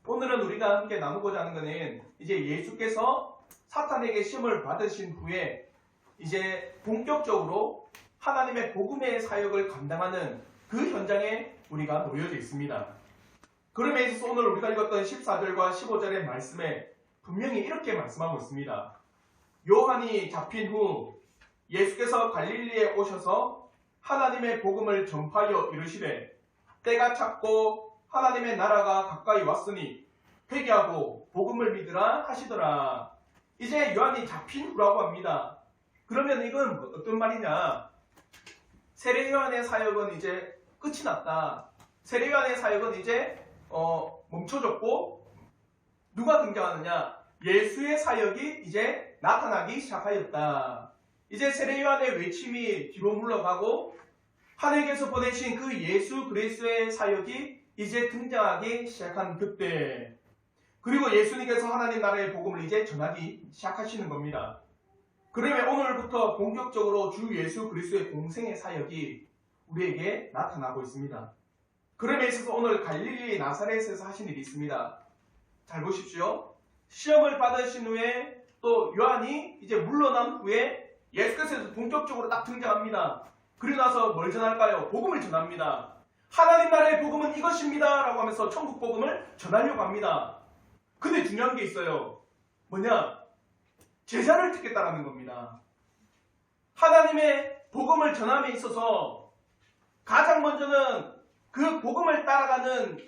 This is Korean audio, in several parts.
오늘은 우리가 함께 나누고자 하는 것은 이제 예수께서 사탄에게 시험을 받으신 후에 이제 본격적으로 하나님의 복음의 사역을 감당하는 그 현장에 우리가 놓여져 있습니다. 그럼에 있어서 오늘 우리가 읽었던 14절과 15절의 말씀에 분명히 이렇게 말씀하고 있습니다. 요한이 잡힌 후 예수께서 갈릴리에 오셔서 하나님의 복음을 전파하여 이르시되 때가 찼고 하나님의 나라가 가까이 왔으니 회개하고 복음을 믿으라 하시더라. 이제 요한이 잡힌 후라고 합니다. 그러면 이건 어떤 말이냐? 세례 요한의 사역은 이제 끝이 났다. 세례 요한의 사역은 이제 멈춰졌고 누가 등장하느냐? 예수의 사역이 이제 나타나기 시작하였다. 이제 세례 요한의 외침이 뒤로 물러가고 하나님께서 보내신 그 예수 그리스도의 사역이 이제 등장하기 시작한 그때, 그리고 예수님께서 하나님 나라의 복음을 이제 전하기 시작하시는 겁니다. 그러면 오늘부터 본격적으로 주 예수 그리스도의 공생의 사역이 우리에게 나타나고 있습니다. 그럼에 있어서 오늘 갈릴리 나사렛에서 하신 일이 있습니다. 잘 보십시오. 시험을 받으신 후에 또 요한이 이제 물러난 후에 예수께서 본격적으로 딱 등장합니다. 그리고 나서 뭘 전할까요? 복음을 전합니다. 하나님 나라의 복음은 이것입니다 라고 하면서 천국 복음을 전하려고 합니다. 근데 중요한 게 있어요. 뭐냐? 제자를 택했다라는 겁니다. 하나님의 복음을 전함에 있어서 가장 먼저는 그 복음을 따라가는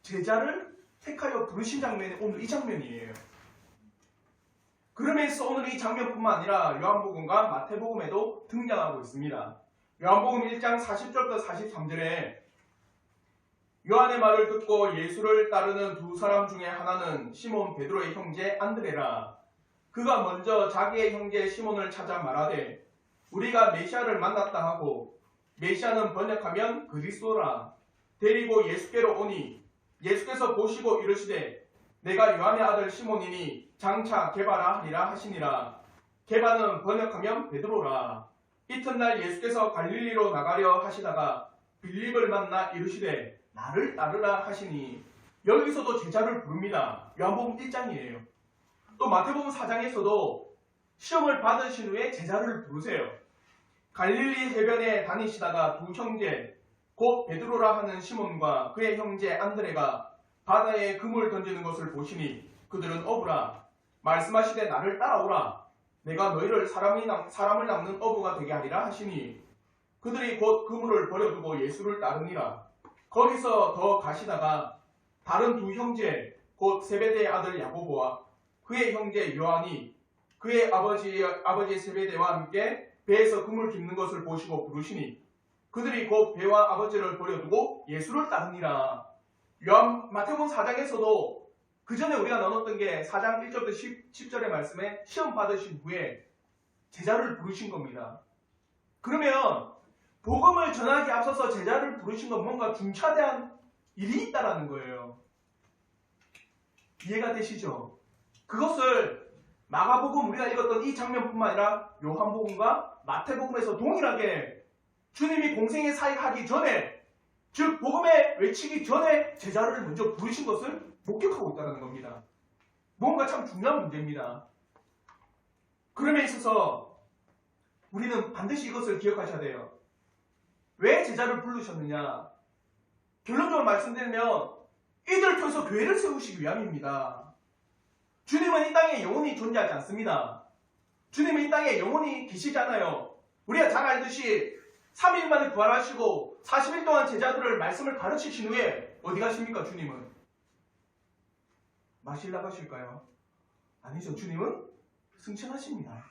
제자를 택하여 부르신 장면이 오늘 이 장면이에요. 그러면서 오늘 이 장면뿐만 아니라 요한복음과 마태복음에도 등장하고 있습니다. 요한복음 1장 40절부터 43절에 요한의 말을 듣고 예수를 따르는 두 사람 중에 하나는 시몬 베드로의 형제 안드레라. 그가 먼저 자기의 형제 시몬을 찾아 말하되 우리가 메시아를 만났다 하고, 메시아는 번역하면 그리스도라. 데리고 예수께로 오니 예수께서 보시고 이르시되 내가 요한의 아들 시몬이니 장차 게바라 하리라 하시니라. 게바는 번역하면 베드로라. 이튿날 예수께서 갈릴리로 나가려 하시다가 빌립을 만나 이르시되 나를 따르라 하시니, 여기서도 제자를 부릅니다. 요한복음 1장이에요. 또 마태복음 4장에서도 시험을 받으신 후에 제자를 부르세요. 갈릴리 해변에 다니시다가 두 형제 곧 베드로라 하는 시몬과 그의 형제 안드레가 바다에 그물 던지는 것을 보시니 그들은 어부라. 말씀하시되 나를 따라오라. 내가 너희를 사람을 낚는 어부가 되게 하리라 하시니, 그들이 곧 그물을 버려두고 예수를 따르니라. 거기서 더 가시다가 다른 두 형제 곧 세베대의 아들 야고보와 그의 형제 요한이 그의 아버지 세베대와 함께 배에서 그물 깁는 것을 보시고 부르시니 그들이 곧 배와 아버지를 버려두고 예수를 따르니라. 마태복음 4장에서도 그 전에 우리가 나눴던 게 4장 1절부터 10절의 말씀에 시험 받으신 후에 제자를 부르신 겁니다. 그러면 복음을 전하기 앞서서 제자를 부르신 건 뭔가 중차대한 일이 있다라는 거예요. 이해가 되시죠? 그것을 마가복음 우리가 읽었던 이 장면뿐만 아니라 요한복음과 마태복음에서 동일하게 주님이 공생의 사역하기 전에, 즉 복음에 외치기 전에 제자를 먼저 부르신 것을 목격하고 있다는 겁니다. 뭔가 참 중요한 문제입니다. 그럼에 있어서 우리는 반드시 이것을 기억하셔야 돼요. 왜 제자를 부르셨느냐? 결론적으로 말씀드리면 이들을 통해서 교회를 세우시기 위함입니다. 주님은 이 땅에 영원히 존재하지 않습니다. 주님은 이 땅에 영원히 계시지 않아요. 우리가 잘 알듯이 3일 만에 부활하시고 40일 동안 제자들을 말씀을 가르치신 후에 어디 가십니까? 주님은 마실라 가실까요? 아니죠. 주님은 승천하십니다.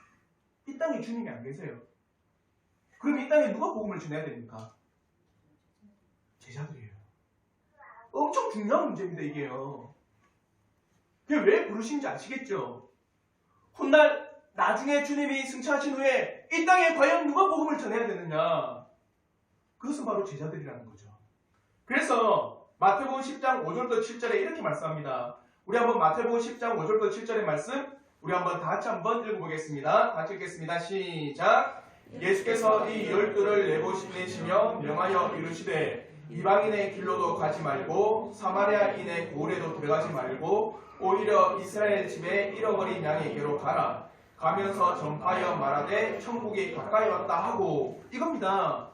이 땅에 주님이 안 계세요. 그럼 이 땅에 누가 복음을 전해야 됩니까? 제자들이에요. 엄청 중요한 문제입니다, 이게요. 그게 왜 부르신지 아시겠죠? 훗날 나중에 주님이 승천하신 후에 이 땅에 과연 누가 복음을 전해야 되느냐? 그것은 바로 제자들이라는 거죠. 그래서 마태복음 10장 5절부터 7절에 이렇게 말씀합니다. 우리 한번 마태복음 10장 5절부터 7절의 말씀 우리 한번 다 같이 한번 읽어보겠습니다. 다 같이 읽겠습니다. 시작! 예수께서 이 12를 내보내시며 명하여 이르시되 이방인의 길로도 가지 말고 사마리아인의 고을에도 들어가지 말고 오히려 이스라엘 집에 잃어버린 양에게로 가라. 가면서 전파하여 말하되 천국이 가까이 왔다 하고, 이겁니다.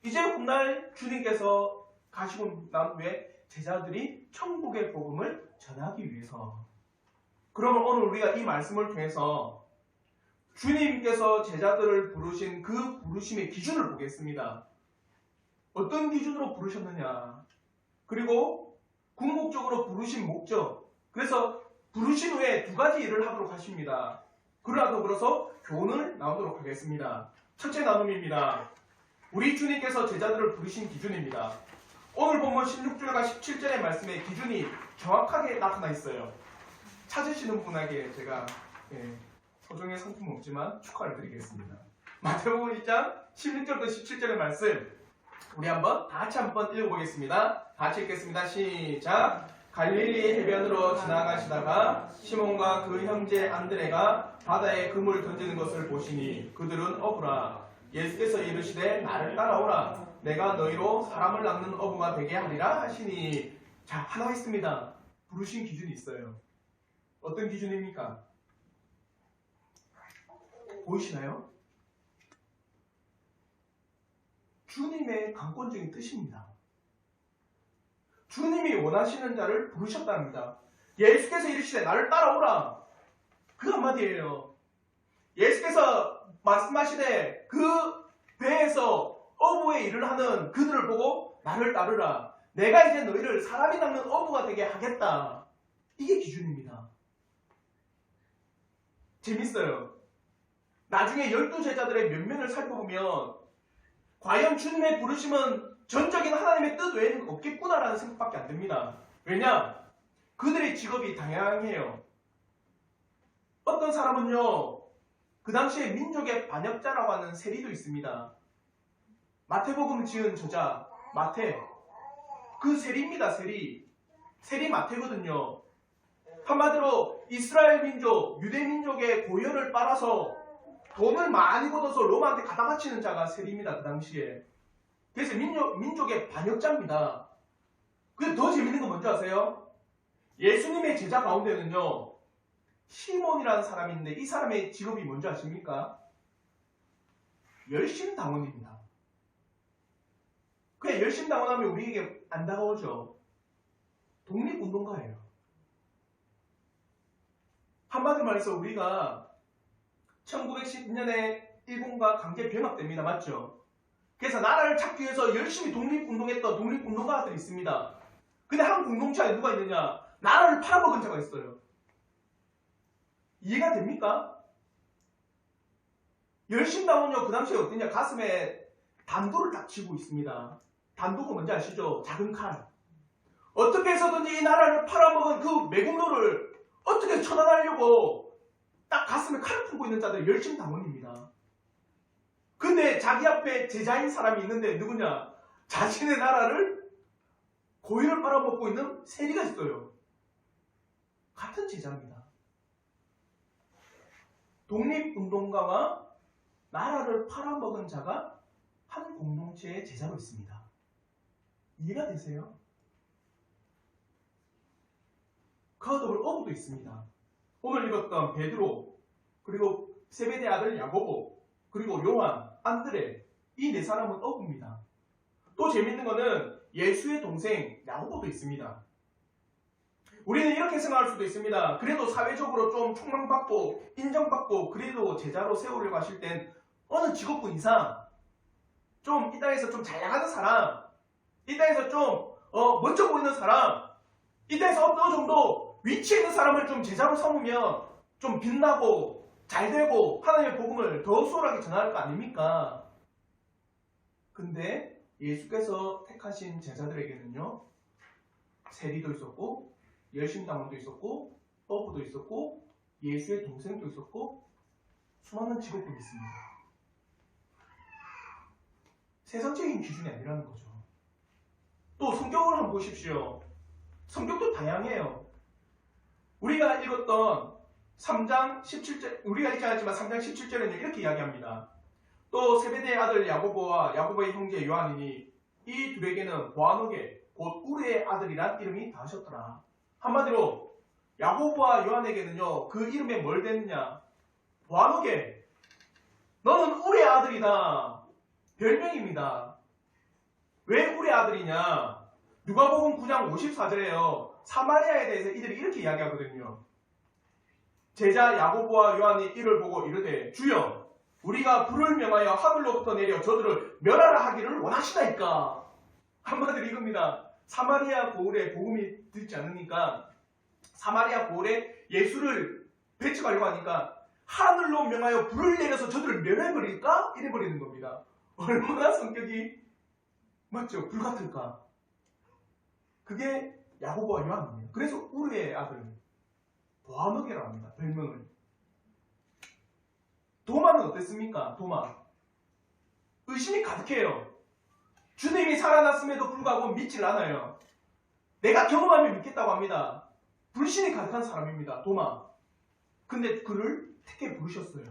이제 훗날 주님께서 가시고 난 후에 제자들이 천국의 복음을 전하기 위해서. 그러면 오늘 우리가 이 말씀을 통해서 주님께서 제자들을 부르신 그 부르심의 기준을 보겠습니다. 어떤 기준으로 부르셨느냐, 그리고 궁극적으로 부르신 목적. 그래서 부르신 후에 두 가지 일을 하도록 하십니다. 그러나 더불어서 교훈을 나누도록 하겠습니다. 첫째 나눔입니다. 우리 주님께서 제자들을 부르신 기준입니다. 오늘 본문 16절과 17절의 말씀에 기준이 정확하게 나타나 있어요. 찾으시는 분에게 제가 소정의 상품은 없지만 축하를 드리겠습니다. 마태복음 1장 16절부터 17절의 말씀, 우리 한번 다 같이 한번 읽어보겠습니다. 다 같이 읽겠습니다. 시작. 갈릴리 해변으로 지나가시다가 시몬과 그 형제 안드레가 바다에 그물 던지는 것을 보시니 그들은 어부라. 예수께서 이르시되 나를 따라오라. 내가 너희로 사람을 낚는 어부가 되게 하리라 하시니. 자, 하나 있습니다. 부르신 기준이 있어요. 어떤 기준입니까? 보이시나요? 주님의 강권적인 뜻입니다. 주님이 원하시는 자를 부르셨답니다. 예수께서 이르시되 나를 따라오라. 그 한마디예요. 예수께서 말씀하시되 그 배에서 어부의 일을 하는 그들을 보고 나를 따르라. 내가 이제 너희를 사람이 낚는 어부가 되게 하겠다. 이게 기준입니다. 재밌어요. 나중에 12제자들의 면면을 살펴보면 과연 주님의 부르심은 전적인 하나님의 뜻 외에는 없겠구나라는 생각밖에 안 듭니다. 왜냐? 그들의 직업이 다양해요. 어떤 사람은요, 그 당시에 민족의 반역자라고 하는 세리도 있습니다. 마태복음을 지은 저자 마태, 그 세리입니다. 세리 마태거든요. 한마디로 이스라엘 민족, 유대 민족의 고열을 빨아서 돈을 많이 걷어서 로마한테 갖다 바치는 자가 세리입니다. 그 당시에. 그래서 민족의 반역자입니다. 근데 더 재밌는 건 뭔지 아세요? 예수님의 제자 가운데는요, 시몬이라는 사람이 있는데 이 사람의 직업이 뭔지 아십니까? 열심당원입니다. 그냥 열심당원하면 우리에게 안 다가오죠. 독립운동가예요. 한마디로 말해서 우리가 1910년에 일본과 강제 병합됩니다. 맞죠? 그래서 나라를 찾기 위해서 열심히 독립운동했던 독립운동가들이 있습니다. 근데 한 공동체 안에 누가 있느냐? 나라를 팔아먹은 자가 있어요. 이해가 됩니까? 열심당원요, 그 당시에 어땠냐? 가슴에 단도를 딱 쥐고 있습니다. 단도가 뭔지 아시죠? 작은 칼. 어떻게 해서든지 이 나라를 팔아먹은 그 매국노를 어떻게 처단하려고 딱 가슴에 칼을 품고 있는 자들이 열심당원입니다. 근데 자기 앞에 제자인 사람이 있는데 누구냐? 자신의 나라를 고의를 빨아먹고 있는 세리가 있어요. 같은 제자입니다. 독립운동가와 나라를 팔아먹은 자가 한 공동체의 제자로 있습니다. 이해가 되세요? 그와 더불어 어부도 있습니다. 오늘 읽었던 베드로, 그리고 세베대 아들 야고보, 그리고 요한, 안드레, 이 네 사람은 어부입니다. 또 재밌는 거는 예수의 동생 야고보도 있습니다. 우리는 이렇게 생각할 수도 있습니다. 그래도 사회적으로 좀 총망받고 인정받고 그래도 제자로 세우려고 하실 땐 어느 직업군 이상 좀 이 땅에서 좀 잘 나가는 사람, 이 땅에서 좀 멋져 보이는 사람, 이 땅에서 어느 정도 위치에 있는 사람을 좀 제자로 삼으면 좀 빛나고 잘되고 하나님의 복음을 더 수월하게 전할 거 아닙니까? 근데 예수께서 택하신 제자들에게는요, 세리도 있었고 열심당원도 있었고 어부도 있었고 예수의 동생도 있었고 수많은 직업군이 있습니다. 세상적인 기준이 아니라는 거죠. 또 성경을 한번 보십시오. 성격도 다양해요. 우리가 읽었던 3장 17절, 우리가 읽지 않았지만 3장 17절에는 이렇게 이야기합니다. 또 세베대의 아들 야고보와 야고보의 형제 요한이니 이 둘에게는 보아노게 곧 우르의 아들이란 이름이 닿으셨더라. 한마디로 야고보와 요한에게는요 그 이름에 뭘 댔느냐? 보아노게, 너는 우르의 아들이다. 별명입니다. 왜 우르의 아들이냐? 누가복음 9장 54절에요. 사마리아에 대해서 이들이 이렇게 이야기하거든요. 제자 야고보와 요한이 이를 보고 이르되 주여 우리가 불을 명하여 하늘로부터 내려 저들을 멸하라 하기를 원하시나이까? 한마디로 이겁니다. 사마리아 고을에 복음이 듣지 않으니까 사마리아 고을에 예수를 배척하려고 하니까 하늘로 명하여 불을 내려서 저들을 멸해버릴까? 이래버리는 겁니다. 얼마나 성격이 맞죠? 불같을까? 그게 야고보와 요한입니다. 그래서 우르의 아들 보아노게라고 합니다. 별명을. 도마는 어땠습니까? 도마. 의심이 가득해요. 주님이 살아났음에도 불구하고 믿질 않아요. 내가 경험하면 믿겠다고 합니다. 불신이 가득한 사람입니다. 도마. 근데 그를 택해 부르셨어요.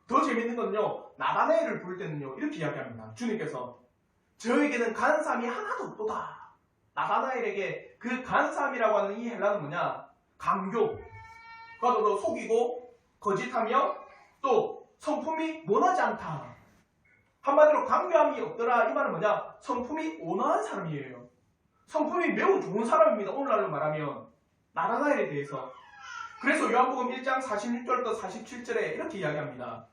더 재밌는 건요. 나다나엘을 부를 때는요. 이렇게 이야기합니다. 주님께서 저에게는 간사함이 하나도 없도다. 나다나엘에게 그 간사함이라고 하는 이 헬라는 뭐냐? 강교, 과도로 속이고 거짓하며 또 성품이 원하지 않다. 한마디로 강교함이 없더라. 이 말은 뭐냐? 성품이 온화한 사람이에요. 성품이 매우 좋은 사람입니다. 오늘날로 말하면 나다나엘에 대해서. 그래서 요한복음 1장 46절부터 47절에 이렇게 이야기합니다.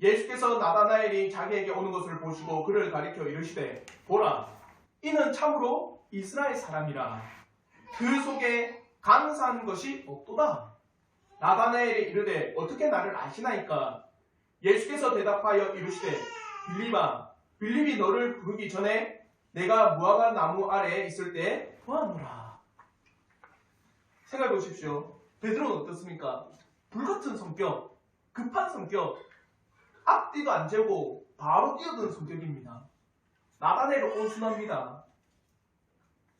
예수께서 나다나엘이 자기에게 오는 것을 보시고 그를 가리켜 이르시되 보라 이는 참으로 이스라엘 사람이라 그 속에 간사한 것이 없도다. 나다나엘이 이르되 어떻게 나를 아시나이까? 예수께서 대답하여 이르시되 빌립아 빌립이 너를 부르기 전에 내가 무화과 나무 아래에 있을 때 보았노라. 생각해 보십시오. 베드로는 어떻습니까? 불같은 성격, 급한 성격, 앞뒤도 안 재고 바로 뛰어드는 성격입니다. 나다나엘은 온순합니다.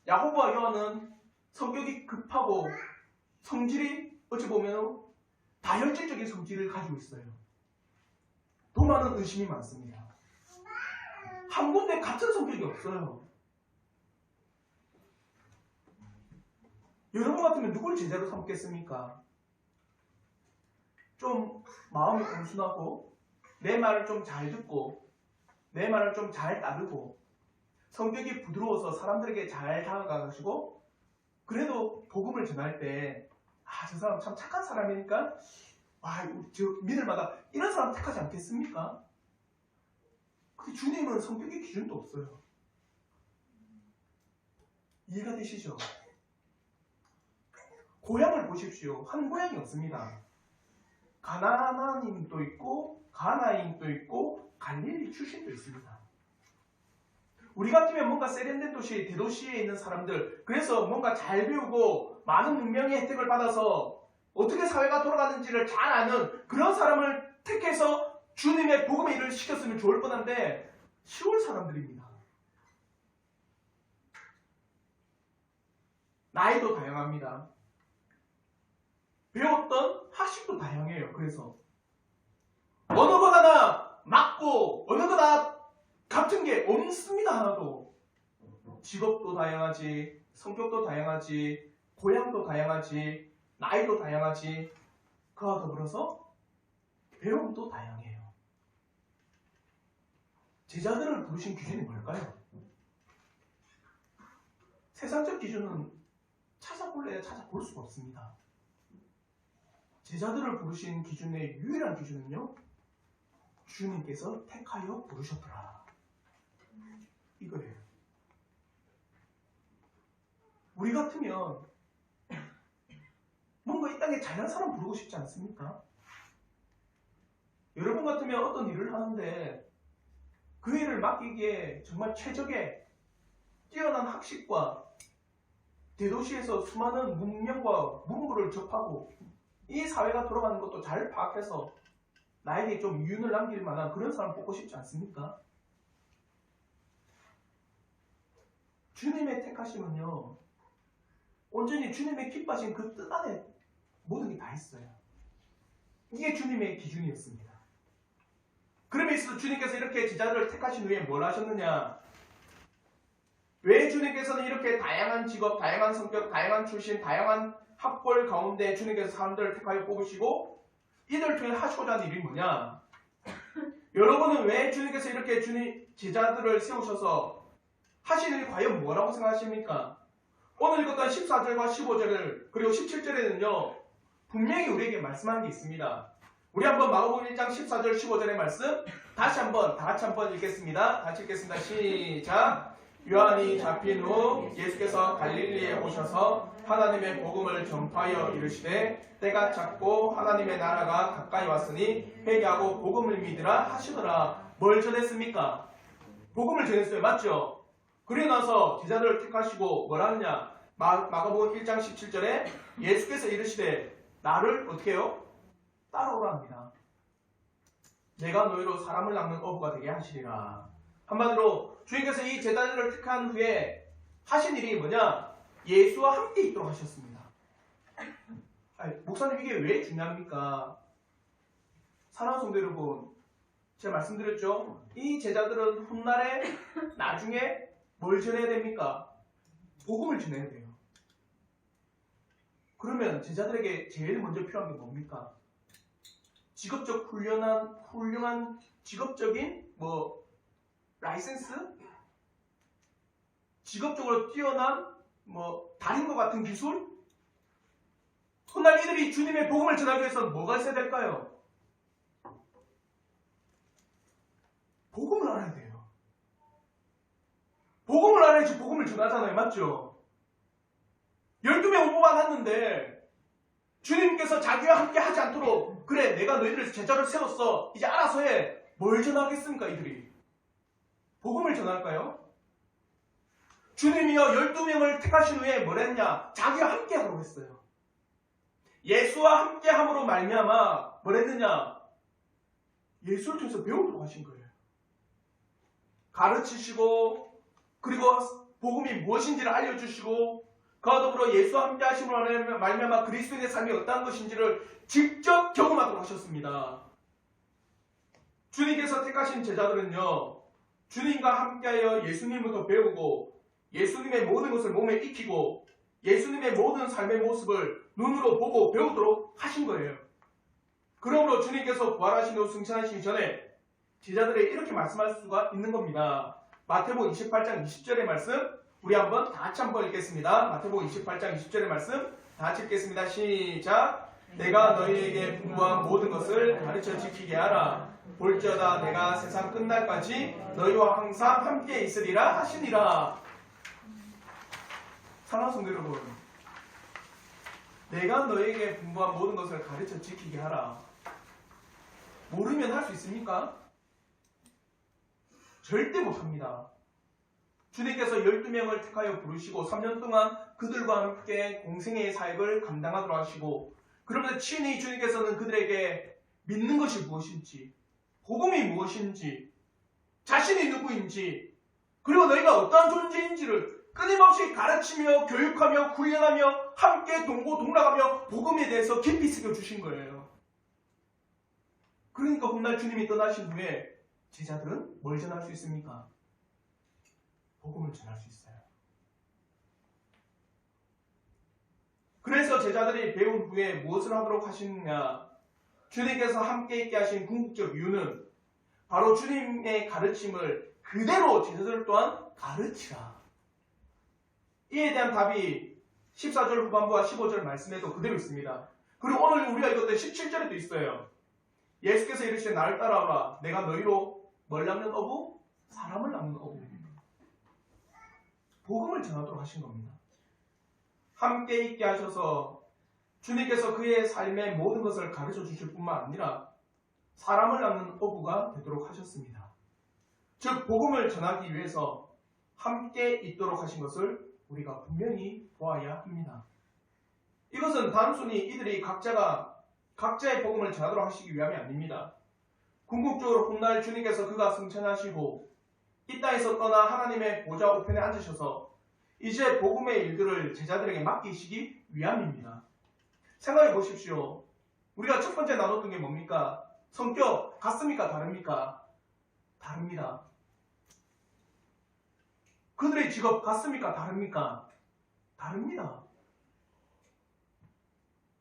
야고보와 요한은 성격이 급하고 성질이 어찌 보면 다혈질적인 성질을 가지고 있어요. 도마는 의심이 많습니다. 한 군데 같은 성격이 없어요. 여러분 같으면 누굴 제자로 삼겠습니까? 좀 마음이 온순하고 내 말을 좀 잘 듣고 내 말을 좀 잘 따르고 성격이 부드러워서 사람들에게 잘 다가가시고 그래도 복음을 전할 때 저 사람 참 착한 사람이니까 저 믿을 만하다 이런 사람 택하지 않겠습니까? 근데 주님은 성격의 기준도 없어요. 이해가 되시죠? 고향을 보십시오. 한 고향이 없습니다. 가나안인도 있고 가나인도 있고 갈릴리 출신도 있습니다. 우리 같으면 뭔가 세련된 도시, 대도시에 있는 사람들, 그래서 뭔가 잘 배우고 많은 문명의 혜택을 받아서 어떻게 사회가 돌아가는지를 잘 아는 그런 사람을 택해서 주님의 복음의 일을 시켰으면 좋을 뻔한데 시골 사람들입니다. 나이도 다양합니다. 배웠던 학식도 다양해요. 그래서 어느 것 하나 맞고 어느 것 하나 같은 게 없습니다. 하나도. 직업도 다양하지, 성격도 다양하지, 고향도 다양하지, 나이도 다양하지, 그와 더불어서 배움도 다양해요. 제자들을 부르신 기준이 뭘까요? 세상적 기준은 찾아볼래야 찾아볼 수가 없습니다. 제자들을 부르신 기준의 유일한 기준은요, 주님께서 택하여 부르셨더라. 이거예요. 우리 같으면 뭔가 이 땅에 잘난 사람 부르고 싶지 않습니까? 여러분 같으면 어떤 일을 하는데 그 일을 맡기기에 정말 최적의 뛰어난 학식과 대도시에서 수많은 문명과 문물을 접하고 이 사회가 돌아가는 것도 잘 파악해서 나에게 좀 유언을 남길 만한 그런 사람 뽑고 싶지 않습니까? 주님의 택하심은요, 온전히 주님의 기뻐하신 그 뜻 안에 모든 게 다 있어요. 이게 주님의 기준이었습니다. 그럼에 있어서 주님께서 이렇게 제자들을 택하신 후에 뭘 하셨느냐? 왜 주님께서는 이렇게 다양한 직업, 다양한 성격, 다양한 출신, 다양한 학벌 가운데 주님께서 사람들을 택하여 뽑으시고 이들 중에 하시고자 하는 일이 뭐냐? 여러분은 왜 주님께서 이렇게 주님 제자들을 세우셔서 하신 일이 과연 뭐라고 생각하십니까? 오늘 읽었던 14절과 15절을 그리고 17절에는요 분명히 우리에게 말씀하는 게 있습니다. 우리 한번 마가복음 1장 14절 15절의 말씀 다 같이 한번 읽겠습니다. 같이 읽겠습니다. 시작. 요한이 잡힌 후 예수께서 갈릴리에 오셔서 하나님의 복음을 전파하여 이르시되 때가 찼고 하나님의 나라가 가까이 왔으니 회개하고 복음을 믿으라 하시더라. 뭘 전했습니까? 복음을 전했어요. 맞죠? 그리고 나서 제자들을 택하시고 뭐라 하느냐? 마가복음 1장 17절에 예수께서 이르시되 나를 어떻게 해요? 따라오라 합니다. 내가 너희로 사람을 낚는 어부가 되게 하시리라. 한마디로 주님께서 이 제자들을 택한 후에 하신 일이 뭐냐? 예수와 함께 있도록 하셨습니다. 목사님 이게 왜 중요합니까? 사랑하는 성도 여러분, 제가 말씀드렸죠? 이 제자들은 훗날에 나중에 뭘 전해야 됩니까? 복음을 전해야 돼요. 그러면 제자들에게 제일 먼저 필요한 게 뭡니까? 직업적 훌륭한 직업적인 라이센스? 직업적으로 뛰어난 달인과 같은 기술? 훗날 이들이 주님의 복음을 전하기 위해서 뭐가 있어야 될까요? 복음을 알아야 돼요. 복음을 알아야지 복음을 전하잖아요. 맞죠? 12명 뽑아놨는데 주님께서 자기와 함께 하지 않도록 그래 내가 너희들 제자를 세웠어 이제 알아서 해. 뭘 전하겠습니까 이들이? 복음을 전할까요? 주님이여 12명을 택하신 후에 뭘 했냐? 자기와 함께 하라고 했어요. 예수와 함께 함으로 말미암아 뭘 했느냐? 예수를 통해서 배우도록 하신 거예요. 가르치시고 그리고 복음이 무엇인지를 알려주시고 그와 더불어 예수와 함께 하심으로 말미암아 그리스도인의 삶이 어떠한 것인지를 직접 경험하도록 하셨습니다. 주님께서 택하신 제자들은요. 주님과 함께하여 예수님부터 배우고 예수님의 모든 것을 몸에 익히고 예수님의 모든 삶의 모습을 눈으로 보고 배우도록 하신 거예요. 그러므로 주님께서 부활하신 후 승천하시기 전에 제자들에게 이렇게 말씀할 수가 있는 겁니다. 마태복음 28장 20절의 말씀 우리 한번 다 같이 한번 읽겠습니다. 마태복음 28장 20절의 말씀 다 같이 읽겠습니다. 시작. 내가 너희에게 분부한 모든 것을 가르쳐 지키게 하라. 볼지어다 내가 세상 끝날까지 너희와 항상 함께 있으리라 하시니라. 사랑하는 성도 여러분, 내가 너희에게 분부한 모든 것을 가르쳐 지키게 하라. 모르면 할 수 있습니까? 절대 못합니다. 주님께서 12명을 택하여 부르시고 3년 동안 그들과 함께 공생의 사역을 감당하도록 하시고 그러면서 친히 주님께서는 그들에게 믿는 것이 무엇인지 복음이 무엇인지 자신이 누구인지 그리고 너희가 어떠한 존재인지를 끊임없이 가르치며 교육하며 훈련하며 함께 동고동락하며 복음에 대해서 깊이 새겨주신 거예요. 그러니까 훗날 주님이 떠나신 후에 제자들은 뭘 전할 수 있습니까? 복음을 전할 수 있어요. 그래서 제자들이 배운 후에 무엇을 하도록 하시느냐? 주님께서 함께 있게 하신 궁극적 이유는 바로 주님의 가르침을 그대로 제자들 또한 가르치라. 이에 대한 답이 14절 후반부와 15절 말씀에도 그대로 있습니다. 그리고 오늘 우리가 읽었던 17절에도 있어요. 예수께서 이르시되 나를 따라오라. 내가 너희로 뭘 낚는 어부? 사람을 낚는 어부입니다. 복음을 전하도록 하신 겁니다. 함께 있게 하셔서 주님께서 그의 삶의 모든 것을 가르쳐 주실 뿐만 아니라 사람을 낚는 어부가 되도록 하셨습니다. 즉 복음을 전하기 위해서 함께 있도록 하신 것을 우리가 분명히 보아야 합니다. 이것은 단순히 이들이 각자의 복음을 전하도록 하시기 위함이 아닙니다. 궁극적으로 훗날 주님께서 그가 승천하시고 이 땅에서 떠나 하나님의 보좌 우편에 앉으셔서 이제 복음의 일들을 제자들에게 맡기시기 위함입니다. 생각해 보십시오. 우리가 첫 번째 나눴던 게 뭡니까? 성격 같습니까? 다릅니까? 다릅니다. 그들의 직업 같습니까? 다릅니까? 다릅니다.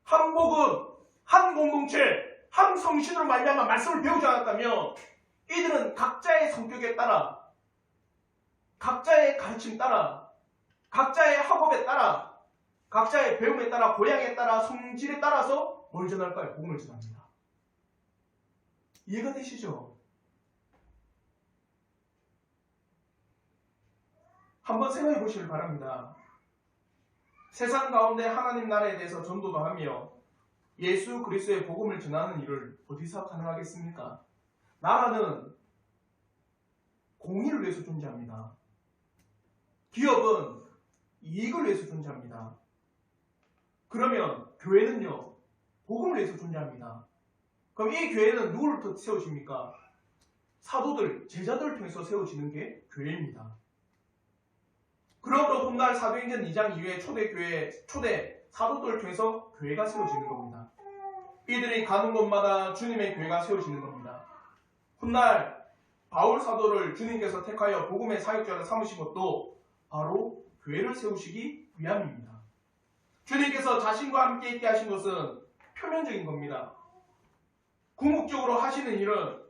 한 복음, 한 공동체, 한 성신으로 말미암아 말씀을 배우지 않았다면 이들은 각자의 성격에 따라, 각자의 가르침 따라, 각자의 학업에 따라, 각자의 배움에 따라, 고향에 따라, 성질에 따라서 뭘 전할까요? 복음을 전합니다. 이해가 되시죠? 한번 생각해 보시길 바랍니다. 세상 가운데 하나님 나라에 대해서 전도도 하며 예수 그리스도의 복음을 전하는 일을 어디서 가능하겠습니까? 나라는 공의를 위해서 존재합니다. 기업은 이익을 위해서 존재합니다. 그러면 교회는요, 복음을 위해서 존재합니다. 그럼 이 교회는 누구를 세우십니까? 사도들, 제자들을 통해서 세워지는 게 교회입니다. 그러므로 훗날 사도행전 2장 이후에 초대 사도들을 통해서 교회가 세워지는 겁니다. 이들이 가는 곳마다 주님의 교회가 세워지는 겁니다. 훗날 바울 사도를 주님께서 택하여 복음의 사역자로 삼으신 것도 바로 교회를 세우시기 위함입니다. 주님께서 자신과 함께 있게 하신 것은 표면적인 겁니다. 궁극적으로 하시는 일은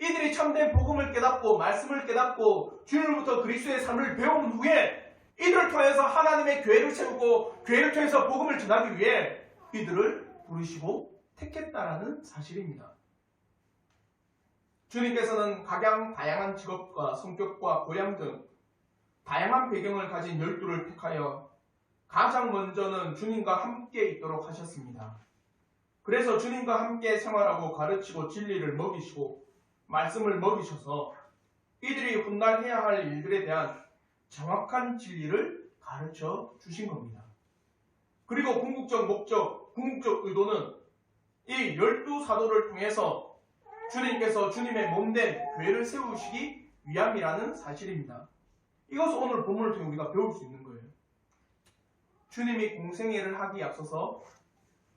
이들이 참된 복음을 깨닫고 말씀을 깨닫고 주님으로부터 그리스도의 삶을 배운 후에 이들을 통해서 하나님의 교회를 세우고 교회를 통해서 복음을 전하기 위해 이들을 부르시고 택했다라는 사실입니다. 주님께서는 각양 다양한 직업과 성격과 고향 등 다양한 배경을 가진 12를 택하여 가장 먼저는 주님과 함께 있도록 하셨습니다. 그래서 주님과 함께 생활하고 가르치고 진리를 먹이시고 말씀을 먹이셔서 이들이 훗날 해야 할 일들에 대한 정확한 진리를 가르쳐 주신 겁니다. 그리고 궁극적 목적, 궁극적 의도는 이 12사도를 통해서 주님께서 주님의 몸된 교회를 세우시기 위함이라는 사실입니다. 이것을 오늘 본문을 통해 우리가 배울 수 있는 거예요. 주님이 공생애를 하기에 앞서서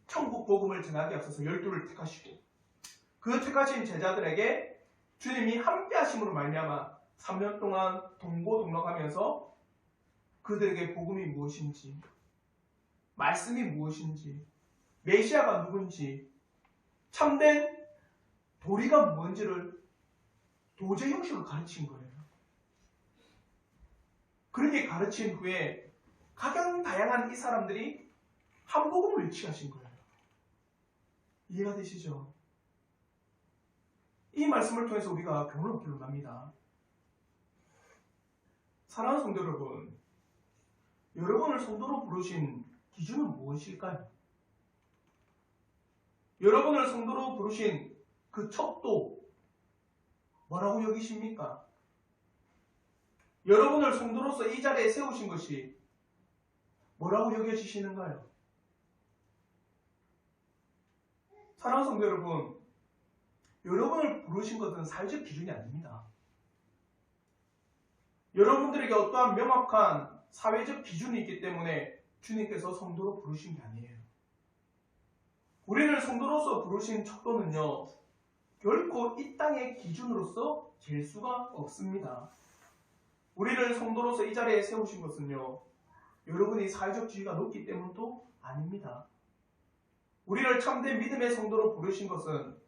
천국 복음을 전하기에 앞서서 12를 택하시고 그 택하신 제자들에게 주님이 함께 하심으로 말미암아 3년 동안 동고동락하면서 그들에게 복음이 무엇인지, 말씀이 무엇인지, 메시아가 누군지, 참된 도리가 뭔지를 도제 형식으로 가르친 거예요. 그렇게 가르친 후에 각양 다양한 이 사람들이 한 복음을 일치하신 거예요. 이해가 되시죠? 이 말씀을 통해서 우리가 교훈을 얻기로 합니다. 사랑하는 성도 여러분, 여러분을 성도로 부르신 기준은 무엇일까요? 여러분을 성도로 부르신 그 척도 뭐라고 여기십니까? 여러분을 성도로서 이 자리에 세우신 것이 뭐라고 여겨지시는가요? 사랑하는 성도 여러분, 여러분을 부르신 것은 사회적 기준이 아닙니다. 여러분들에게 어떠한 명확한 사회적 기준이 있기 때문에 주님께서 성도로 부르신 게 아니에요. 우리를 성도로서 부르신 척도는요, 결코 이 땅의 기준으로서 잴 수가 없습니다. 우리를 성도로서 이 자리에 세우신 것은요, 여러분이 사회적 지위가 높기 때문도 아닙니다. 우리를 참된 믿음의 성도로 부르신 것은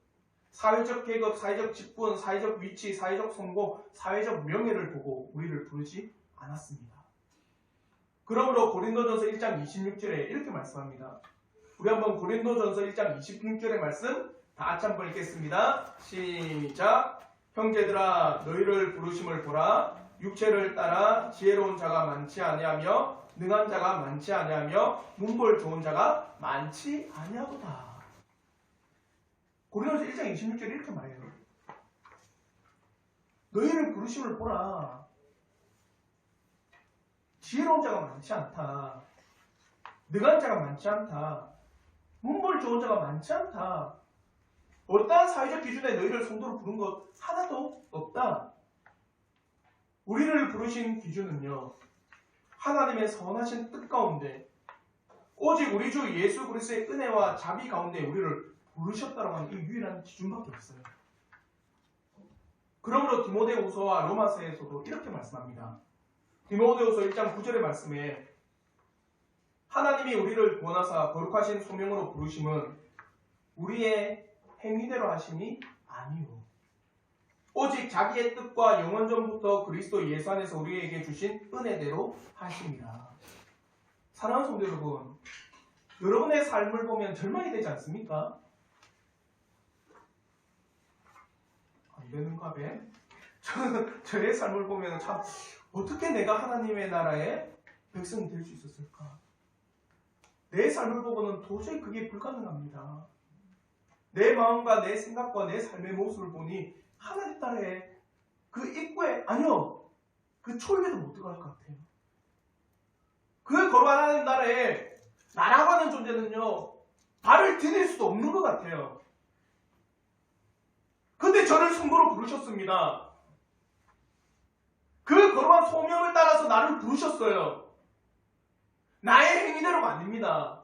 사회적 계급, 사회적 직분, 사회적 위치, 사회적 성공, 사회적 명예를 보고 우리를 부르지 않았습니다. 그러므로 고린도전서 1장 26절에 이렇게 말씀합니다. 우리 한번 고린도전서 1장 26절의 말씀 다 같이 한번 읽겠습니다. 시작. 형제들아, 너희를 부르심을 보라. 육체를 따라 지혜로운 자가 많지 아니하며 능한 자가 많지 아니하며 문벌 좋은 자가 많지 아니하도다. 고린도전서 1장 26절에 이렇게 말해요. 너희를 부르심을 보라. 지혜로운 자가 많지 않다. 능한 자가 많지 않다. 문벌 좋은 자가 많지 않다. 어떠한 사회적 기준에 너희를 성도로 부른 것 하나도 없다. 우리를 부르신 기준은요, 하나님의 선하신 뜻 가운데 오직 우리 주 예수 그리스도의 은혜와 자비 가운데 우리를 부르셨다고 하는 이 유일한 기준밖에 없어요. 그러므로 디모데후서와 로마서에서도 이렇게 말씀합니다. 디모데후서 1장 9절의 말씀에 하나님이 우리를 구원하사 거룩하신 소명으로 부르심은 우리의 행위대로 하심이 아니요 오직 자기의 뜻과 영원전부터 그리스도 예수 안에서 우리에게 주신 은혜대로 하심이라. 사랑하는 성도 여러분, 여러분의 삶을 보면 절망이 되지 않습니까? 안 되는가 배? 저는 저의 삶을 보면 참 어떻게 내가 하나님의 나라의 백성이 될 수 있었을까? 내 삶을 보고는 도저히 그게 불가능합니다. 내 마음과 내 생각과 내 삶의 모습을 보니 하나님 나라의 그 입구에 아니요 그 초입에도 못 들어갈 것 같아요. 그 거룩한 하나님 나라에 나라고 하는 존재는요 발을 디딜 수도 없는 것 같아요. 근데 저를 성도로 부르셨습니다. 그 거룩한 소명을 따라서 나를 부르셨어요. 나의 행위대로가 아닙니다.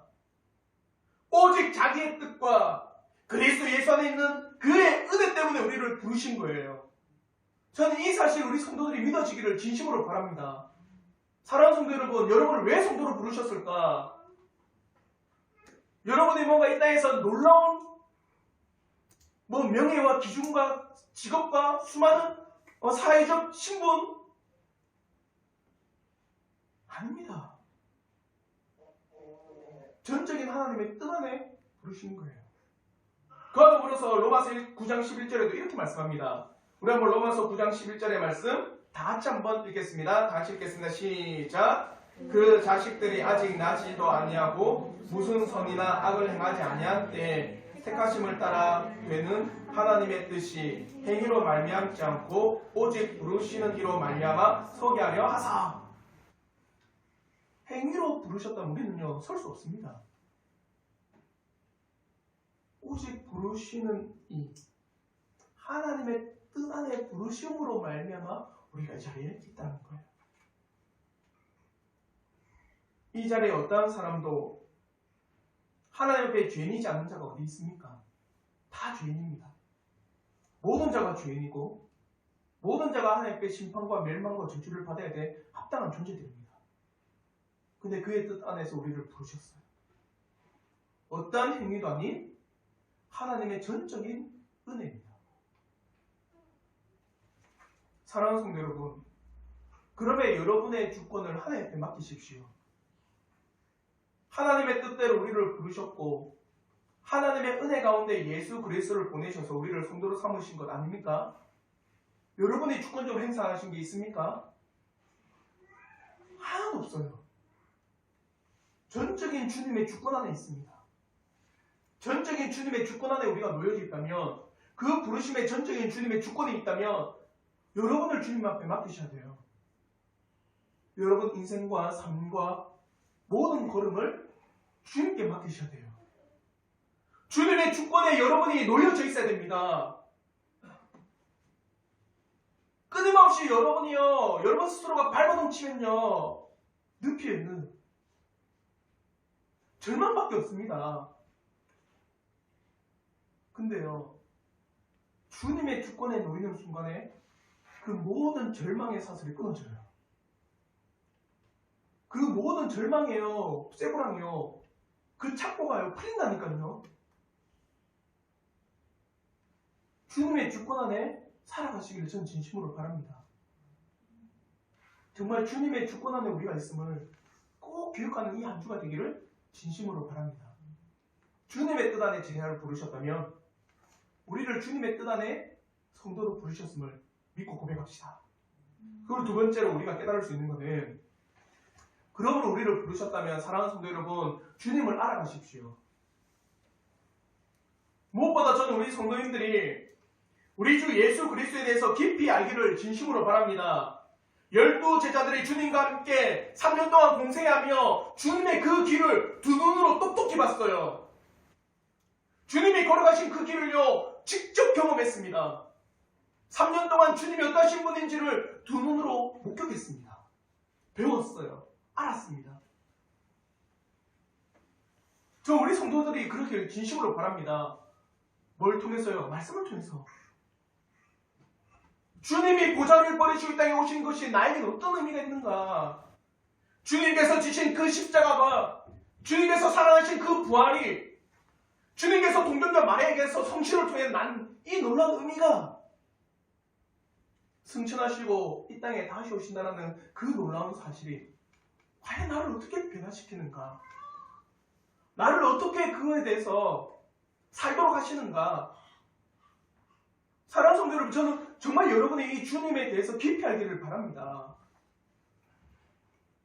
오직 자기의 뜻과 그리스도 예수 안에 있는 그의 은혜 때문에 우리를 부르신 거예요. 저는 이 사실 우리 성도들이 믿어지기를 진심으로 바랍니다. 사랑하는 성도 여러분, 여러분을 왜 성도로 부르셨을까? 여러분이 뭔가 이 땅에서 놀라운 명예와 기준과 직업과 수많은 사회적 신분 아닙니다. 전적인 하나님의 뜻 안에 부르신 거예요. 그와 더불어서 로마서 9장 11절에도 이렇게 말씀합니다. 우리 한번 로마서 9장 11절의 말씀 다 같이 한번 읽겠습니다. 다 같이 읽겠습니다. 시작. 그 자식들이 아직 나지도 아니하고 무슨 선이나 악을 행하지 아니한 때에 택하심을 따라 되는 하나님의 뜻이 행위로 말미암지 않고 오직 부르시는 이로 말미암아 서게 하려 하사. 행위로 부르셨다면 우리는요 설 수 없습니다. 오직 부르시는 이 하나님의 뜻 안에 부르심으로 말미암아 우리가 이 자리에 있다는 거예요. 이 자리에 어떠한 사람도 하나님 앞에 죄인이지 않는 자가 어디 있습니까? 다 죄인입니다. 모든 자가 죄인이고 모든 자가 하나님 앞에 심판과 멸망과 저주를 받아야 돼 합당한 존재들입니다. 근데 그의 뜻 안에서 우리를 부르셨어요. 어떠한 행위도 아닌 하나님의 전적인 은혜입니다. 사랑하는 성도 여러분, 그러면 여러분의 주권을 하나님 앞에 맡기십시오. 하나님의 뜻대로 우리를 부르셨고 하나님의 은혜 가운데 예수 그리스도를 보내셔서 우리를 성도로 삼으신 것 아닙니까? 여러분이 주권적으로 행사하신 게 있습니까? 하나도 없어요. 전적인 주님의 주권 안에 있습니다. 전적인 주님의 주권 안에 우리가 놓여져 있다면, 그 부르심의 전적인 주님의 주권이 있다면 여러분을 주님 앞에 맡기셔야 돼요. 여러분 인생과 삶과 모든 걸음을 주님께 맡기셔야 돼요. 주님의 주권에 여러분이 놓여져 있어야 됩니다. 끊임없이 여러분이요, 여러분 스스로가 밟아넘치면요 늪이에요, 늪. 절망밖에 없습니다. 근데요, 주님의 주권에 놓이는 순간에 그 모든 절망의 사슬이 끊어져요. 그 모든 절망이요, 쇠고랑이요, 그 착고가요 풀린다니까요. 주님의 주권 안에 살아가시기를 저는 진심으로 바랍니다. 정말 주님의 주권 안에 우리가 있음을 꼭 기억하는 이 한 주가 되기를 진심으로 바랍니다. 주님의 뜻 안에 제자를 부르셨다면 우리를 주님의 뜻 안에 성도로 부르셨음을 믿고 고백합시다. 그리고 두 번째로 우리가 깨달을 수 있는 것은, 그러므로 우리를 부르셨다면 사랑하는 성도 여러분, 주님을 알아가십시오. 무엇보다 저는 우리 성도님들이 우리 주 예수 그리스도에 대해서 깊이 알기를 진심으로 바랍니다. 12 제자들이 주님과 함께 3년 동안 공생하며 주님의 그 길을 두 눈으로 똑똑히 봤어요. 주님이 걸어가신 그 길을요 직접 경험했습니다. 3년 동안 주님이 어떠신 분인지를 두 눈으로 목격했습니다. 배웠어요. 알았습니다. 저 우리 성도들이 그렇게 진심으로 바랍니다. 뭘 통해서요? 말씀을 통해서. 주님이 보좌를 버리시고 이 땅에 오신 것이 나에게는 어떤 의미가 있는가? 주님께서 지신 그 십자가가, 주님께서 살아나신 그 부활이, 주님께서 동정녀 마리아에게서 성신을 통해 난 이 놀라운 의미가, 승천하시고 이 땅에 다시 오신다는 그 놀라운 사실이 과연 나를 어떻게 변화시키는가? 나를 어떻게 그거에 대해서 살도록 하시는가? 사랑하는 성도 여러분, 저는 정말 여러분이 이 주님에 대해서 깊이 알기를 바랍니다.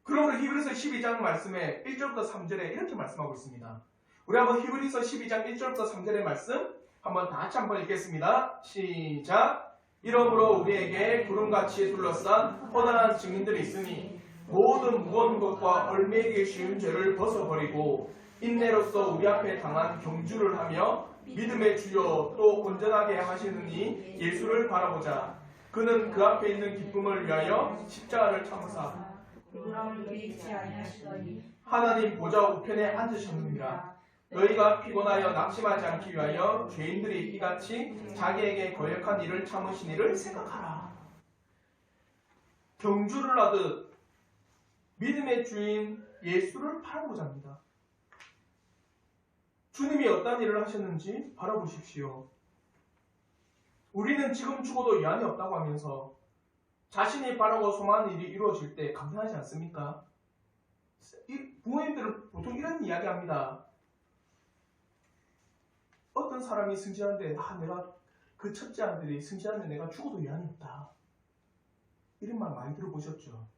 그러므로 히브리서 12장 말씀에 1절부터 3절에 이렇게 말씀하고 있습니다. 우리 한번 히브리서 12장 1절부터 3절의 말씀 한번 다 같이 한번 읽겠습니다. 시작! 이러므로 우리에게 구름같이 둘러싼 허다한 증인들이 있으니 모든 무거운 것과 얽매이기 쉬운 죄를 벗어버리고 인내로써 우리 앞에 당한 경주를 하며 믿음의 주여 또 온전하게 하시는 이 예수를 바라보자. 그는 그 앞에 있는 기쁨을 위하여 십자가를 참으사 하나님 보좌 우편에 앉으셨느니라. 너희가 피곤하여 낙심하지 않기 위하여 죄인들이 이같이 자기에게 거역한 일을 참으신 이를 생각하라. 경주를 하듯 믿음의 주인 예수를 바라보자 합니다. 주님이 어떤 일을 하셨는지 바라보십시오. 우리는 지금 죽어도 여한이 없다고 하면서 자신이 바라고 소망하는 일이 이루어질 때 감사하지 않습니까? 부모님들은 보통 이런 이야기 합니다. 어떤 사람이 승진하는데 내가 그 첫째 아들이 승진하는데 내가 죽어도 여한이 없다. 이런 말 많이 들어보셨죠?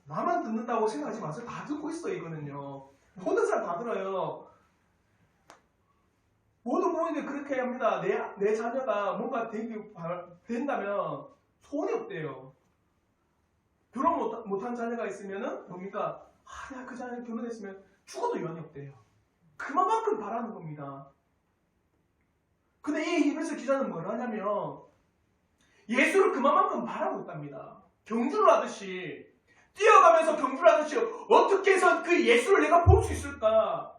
나만 듣는다고 생각하지 마세요. 다 듣고 있어요. 이거는요. 모든 사람 다 들어요. 모든 부모님들 그렇게 합니다. 내 자녀가 뭔가 된다면 소원이 없대요. 결혼 못한 자녀가 있으면은 뭡니까? 내가 그 자녀 결혼했으면 죽어도 여한이 없대요. 그만큼 바라는 겁니다. 근데 이 히브리서 기자는 뭘 하냐면 예수를 그만큼 바라고 있답니다. 경주를 하듯이 뛰어가면서 경주를 하듯이 어떻게 해서 그 예수를 내가 볼 수 있을까?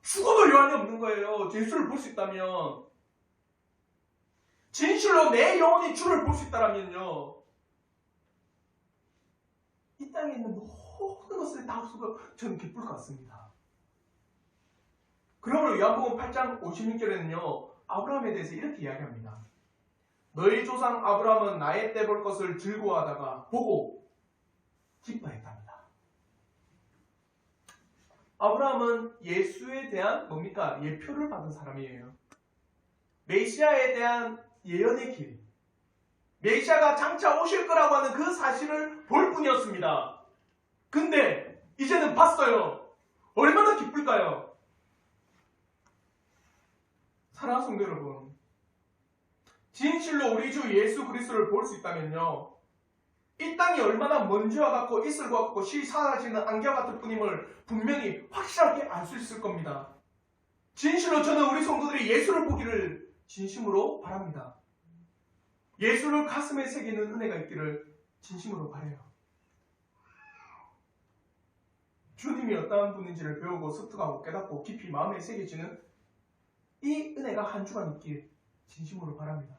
죽어도 여한이 없는 거예요. 예수를 볼 수 있다면. 진실로 내 영혼이 주를 볼 수 있다면요. 이 땅에 있는 모든 것을 다 없어도 저는 기쁠 것 같습니다. 그러므로 요한복음 8장 56절에는요. 아브라함에 대해서 이렇게 이야기합니다. 너희 조상 아브라함은 나의 때 볼 것을 즐거워하다가 보고 기뻐했답니다. 아브라함은 예수에 대한 뭡니까? 예표를 받은 사람이에요. 메시아에 대한 예언의 길. 메시아가 장차 오실 거라고 하는 그 사실을 볼 뿐이었습니다. 근데 이제는 봤어요. 얼마나 기쁠까요? 사랑하는 성도 여러분, 진실로 우리 주 예수 그리스도를 볼 수 있다면요, 이 땅이 얼마나 먼지와 같고 이슬과 같고 쉬 사라지는 안개와 같을 뿐임을 분명히 확실하게 알 수 있을 겁니다. 진실로 저는 우리 성도들이 예수를 보기를 진심으로 바랍니다. 예수를 가슴에 새기는 은혜가 있기를 진심으로 바라요. 주님이 어떠한 분인지를 배우고 습득하고 깨닫고 깊이 마음에 새겨지는 이 은혜가 한 주간 있길 진심으로 바랍니다.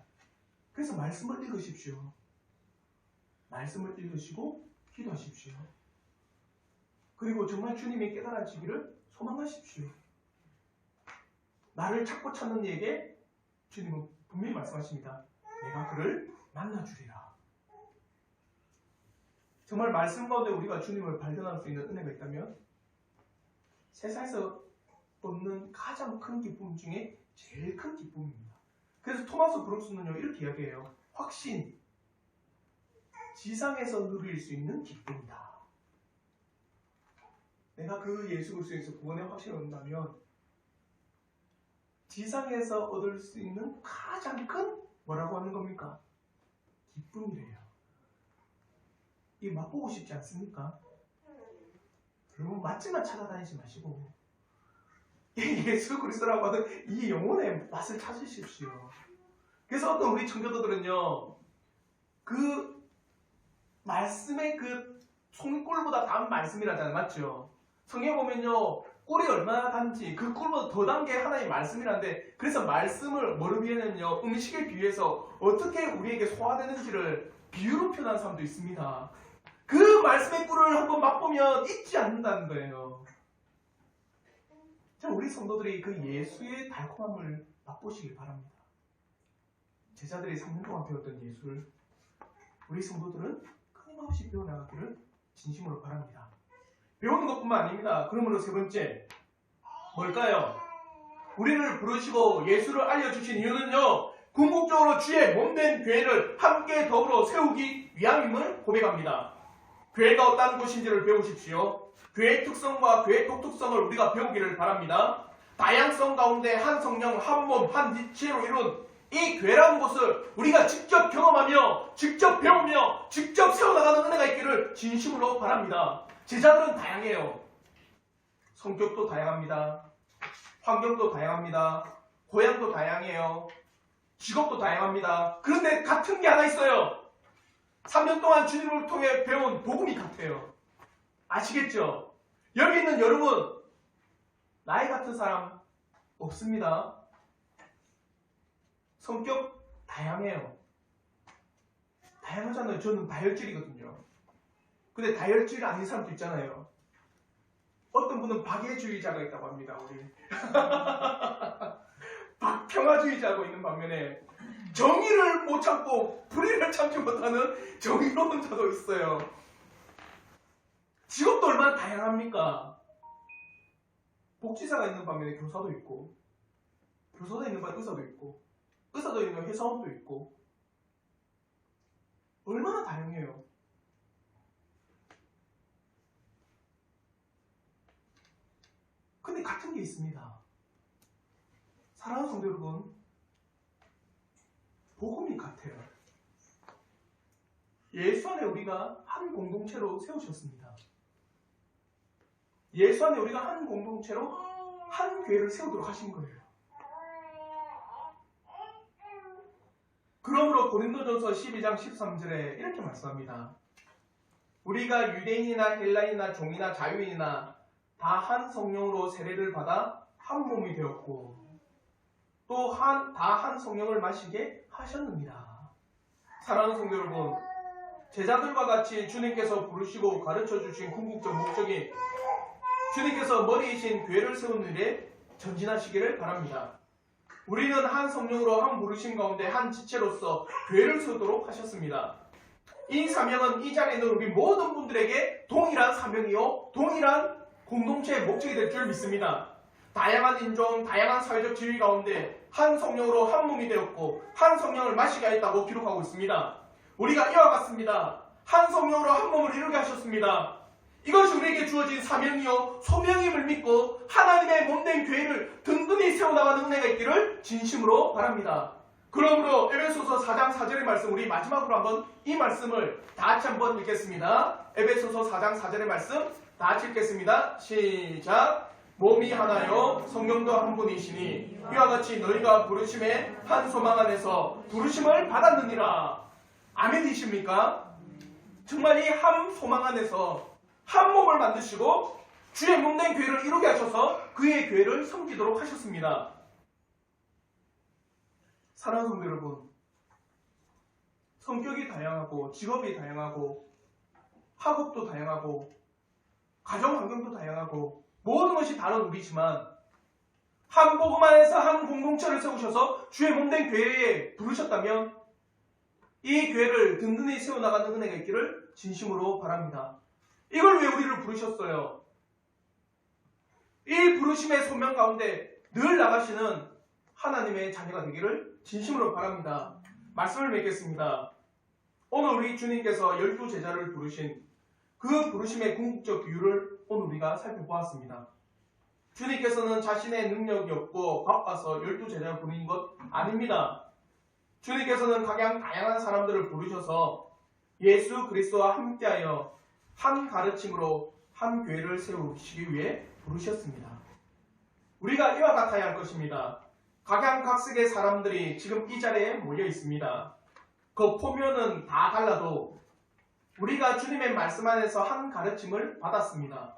그래서 말씀을 읽으십시오. 말씀을 읽으시고 기도하십시오. 그리고 정말 주님이 깨달아지기를 소망하십시오. 나를 찾고 찾는 이에게 주님은 분명히 말씀하십니다. 내가 그를 만나주리라. 정말 말씀 가운데 우리가 주님을 발견할 수 있는 은혜가 있다면 세상에서 얻는 가장 큰 기쁨 중에 제일 큰 기쁨입니다. 그래서 토마스 브룩스는요 이렇게 이야기해요. 확신, 지상에서 누릴 수 있는 기쁨이다. 내가 그 예수 그리스도에서 구원의 확신을 얻는다면 지상에서 얻을 수 있는 가장 큰 뭐라고 하는 겁니까? 기쁨이래요. 이 맛보고 싶지 않습니까? 여러분 맛집만 찾아다니지 마시고 예수 그리스도라고 하는 이 영혼의 맛을 찾으십시오. 그래서 어떤 우리 청교도들은요 그 말씀의 그 송골보다 다른 말씀이라잖아요. 맞죠? 성경에 보면요 꿀이 얼마나 단지 그 꿀보다 더 단 게 하나의 말씀이란데, 그래서 말씀을 뭐로 비유하냐면요, 음식에 비유해서 어떻게 우리에게 소화되는지를 비유로 표현한 사람도 있습니다. 그 말씀의 꿀을 한번 맛보면 잊지 않는다는 거예요. 자, 우리 성도들이 그 예수의 달콤함을 맛보시길 바랍니다. 제자들이 3년 동안 배웠던 예수를 우리 성도들은 끊임없이 배워나가기를 진심으로 바랍니다. 배우는 것뿐만 아닙니다. 그러므로 세 번째, 뭘까요? 우리를 부르시고 예수를 알려주신 이유는요, 궁극적으로 주의 몸된 교회를 함께 더불어 세우기 위함임을 고백합니다. 교회가 어떤 곳인지를 배우십시오. 교회의 특성과 교회의 독특성을 우리가 배우기를 바랍니다. 다양성 가운데 한 성령, 한 몸, 한 지체로 이룬 이 교회라는 곳을 우리가 직접 경험하며 직접 배우며 직접 세워나가는 은혜가 있기를 진심으로 바랍니다. 제자들은 다양해요. 성격도 다양합니다. 환경도 다양합니다. 고향도 다양해요. 직업도 다양합니다. 그런데 같은 게 하나 있어요. 3년 동안 주님을 통해 배운 복음이 같아요. 아시겠죠? 여기 있는 여러분, 나이 같은 사람 없습니다. 성격 다양해요. 다양하잖아요. 저는 다혈질이거든요. 근데 다혈질 아닌 사람도 있잖아요. 어떤 분은 박애주의자가 있다고 합니다. 우리 박평화주의자고 있는 반면에 정의를 못 참고 불의를 참지 못하는 정의로운 자도 있어요. 직업도 얼마나 다양합니까? 복지사가 있는 반면에 교사도 있고, 교사도 있는 반면에 의사도 있고, 의사도 있는 회사원도 있고, 얼마나 다양해요. 근데 같은 게 있습니다. 사랑하는 성도 여러분, 복음이 같아요. 예수 안에 우리가 한 공동체로 세우셨습니다. 예수 안에 우리가 한 공동체로 한 교회를 세우도록 하신 거예요. 그러므로 고린도전서 12장 13절에 이렇게 말씀합니다. 우리가 유대인이나 헬라인이나 종이나 자유인이나 다 한 성령으로 세례를 받아 한 몸이 되었고 또 다 한 성령을 마시게 하셨느니라. 사랑하는 성도 여러분, 제자들과 같이 주님께서 부르시고 가르쳐 주신 궁극적 목적이 주님께서 머리이신 교회를 세우는 일에 전진하시기를 바랍니다. 우리는 한 성령으로 한 부르심 가운데 한 지체로서 교회를 세우도록 하셨습니다. 이 사명은 이 자리에 있는 우리 모든 분들에게 동일한 사명이요, 동일한 공동체의 목적이 될 줄 믿습니다. 다양한 인종, 다양한 사회적 지위 가운데 한 성령으로 한 몸이 되었고 한 성령을 마시게 하였다고 기록하고 있습니다. 우리가 이와 같습니다. 한 성령으로 한 몸을 이루게 하셨습니다. 이것이 우리에게 주어진 사명이요 소명임을 믿고 하나님의 몸된 교회를 든든히 세워나가는 은혜가 있기를 진심으로 바랍니다. 그러므로 에베소서 4장 4절의 말씀, 우리 마지막으로 한번 이 말씀을 다 같이 한번 읽겠습니다. 에베소서 4장 4절의 말씀 다 같이 읽겠습니다. 시작. 몸이 하나요 성령도 한 분이시니 이와 같이 너희가 부르심의 한 소망 안에서 부르심을 받았느니라. 아멘이십니까? 정말 이 한 소망 안에서 한 몸을 만드시고 주의 몸된 교회를 이루게 하셔서 그의 교회를 섬기도록 하셨습니다. 사랑하는 성도 여러분, 성격이 다양하고 직업이 다양하고 학업도 다양하고 가정 환경도 다양하고 모든 것이 다른 우리지만 한 복음 안에서 한 공동체를 세우셔서 주의 몸된 교회에 부르셨다면 이 교회를 든든히 세워나가는 은혜가 있기를 진심으로 바랍니다. 이걸 왜 우리를 부르셨어요? 이 부르심의 소명 가운데 늘 나가시는 하나님의 자녀가 되기를 진심으로 바랍니다. 말씀을 맺겠습니다. 오늘 우리 주님께서 12제자를 부르신 그 부르심의 궁극적 이유를 오늘 우리가 살펴보았습니다. 주님께서는 자신의 능력이 없고 바빠서 12제자를 부르는 것 아닙니다. 주님께서는 각양 다양한 사람들을 부르셔서 예수 그리스도와 함께하여 한 가르침으로 한 교회를 세우시기 위해 부르셨습니다. 우리가 이와 같아야 할 것입니다. 각양각색의 사람들이 지금 이 자리에 모여 있습니다. 그 포면은 다 달라도 우리가 주님의 말씀 안에서 한 가르침을 받았습니다.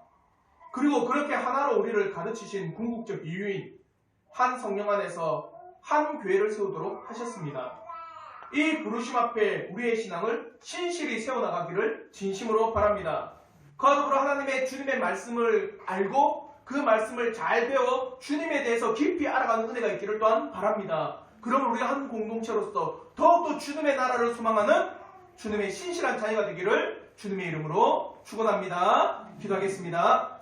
그리고 그렇게 하나로 우리를 가르치신 궁극적 이유인 한 성령 안에서 한 교회를 세우도록 하셨습니다. 이 부르심 앞에 우리의 신앙을 신실히 세워나가기를 진심으로 바랍니다. 그와 더불어 하나님의 주님의 말씀을 알고 그 말씀을 잘 배워 주님에 대해서 깊이 알아가는 은혜가 있기를 또한 바랍니다. 그러면 우리가 한 공동체로서 더욱더 주님의 나라를 소망하는 주님의 신실한 자녀가 되기를 주님의 이름으로 축원합니다. 기도하겠습니다.